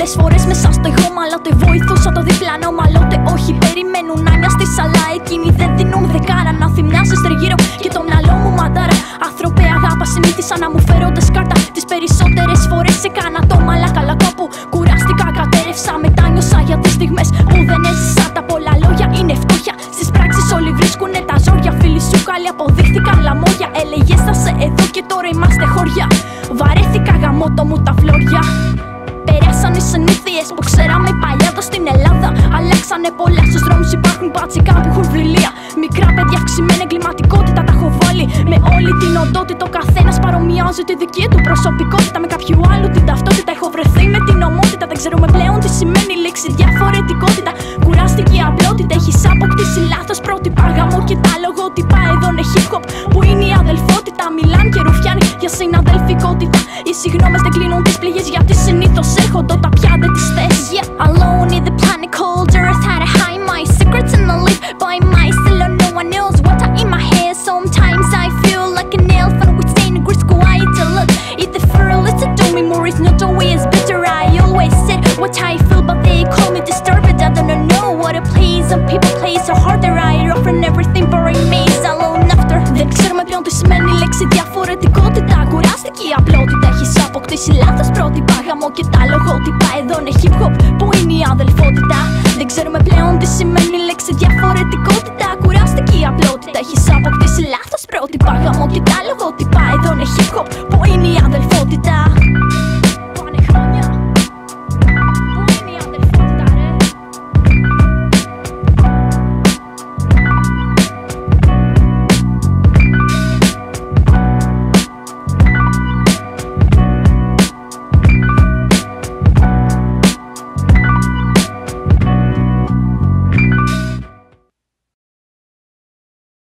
Πολλές φορές μέσα στο εγώ μαλώτε βοηθούσα το διπλανό μαλώτε. Όχι περιμένουν να νοιαστείς, αλλά εκείνοι δεν δίνουν δεκάρα. Να θυμιάζεις τριγύρω και το μυαλό μου μαντάρα. Άνθρωπε αγάπα συνήθισα να μου φέρονται σκάρτα. Τις περισσότερες φορές έκανα το μαλάκα, αλλά κάπου κουράστηκα, κατέρευσα. Μετά νιώσα για τις στιγμές που δεν έζησα. Τα πολλά λόγια είναι φτώχεια, στις πράξεις όλοι βρίσκουνε τα ζόρια. Φίλοι σου καλοί αποδείχθηκαν λαμόγια. Έλεγες θα σε εδώ και τώρα είμαστε χώρια. Βαρέθηκα γαμώτο μου τα φλόρια. Περάσαν οι συνήθειες που ξέραμε παλιά εδώ στην Ελλάδα. Αλλάξανε πολλά, στους δρόμους υπάρχουν μπατσικά που έχουν βληλεία. Μικρά παιδιά αυξημένη εγκληματικότητα τα έχω βάλει. Με όλη την οντότητα ο καθένας παρομοιάζει τη δική του προσωπικότητα. Με κάποιου άλλου την ταυτότητα έχω βρεθεί με την ομότητα. Δεν ξέρουμε πλέον τι σημαίνει η λέξη διαφορετικότητα. Κουράστηκε η απλότητα, έχεις αποκτήσει λάθος πρότυπα. Γαμώ και τα λογότυπα, εδώ είναι hip hop που είναι η αδελφότητα. Μιλάν και ρουφιάνοι για συναδελφικότητα. Οι συγγνώμες δεν κλείνουν τις πληγές, γιατί συνήθως έρχονται τα πια δεν τις θες. Yeah, alone in the planet cold earth, had to hide my secrets and I live by myself. No one knows what I in my head. Sometimes I feel like an elephant with staying in grist quiet to look. If the furl is to do me more, it's not always bitter. I always said what I feel, but they call me disturbed. I don't know what to please. Some people play so hard that I offer everything, but remains alone after. Δεν ξέρουμε πλέον τι σημαίνει η λέξη διαφορετικότητα. Κουράστηκε η απλότητα, έχεις αποκτήσει λάθος πρότυπα. Γαμώ και τα λογότυπα, εδώ είναι hip hop που είναι η αδελφότητα. Δεν ξέρουμε πλέον τι σημαίνει η λέξη διαφορετικότητα. Κουράστηκε η απλότητα, έχεις αποκτήσει λάθος πρότυπα. Γαμώ και τα λογότυπα, εδώ είναι hip hop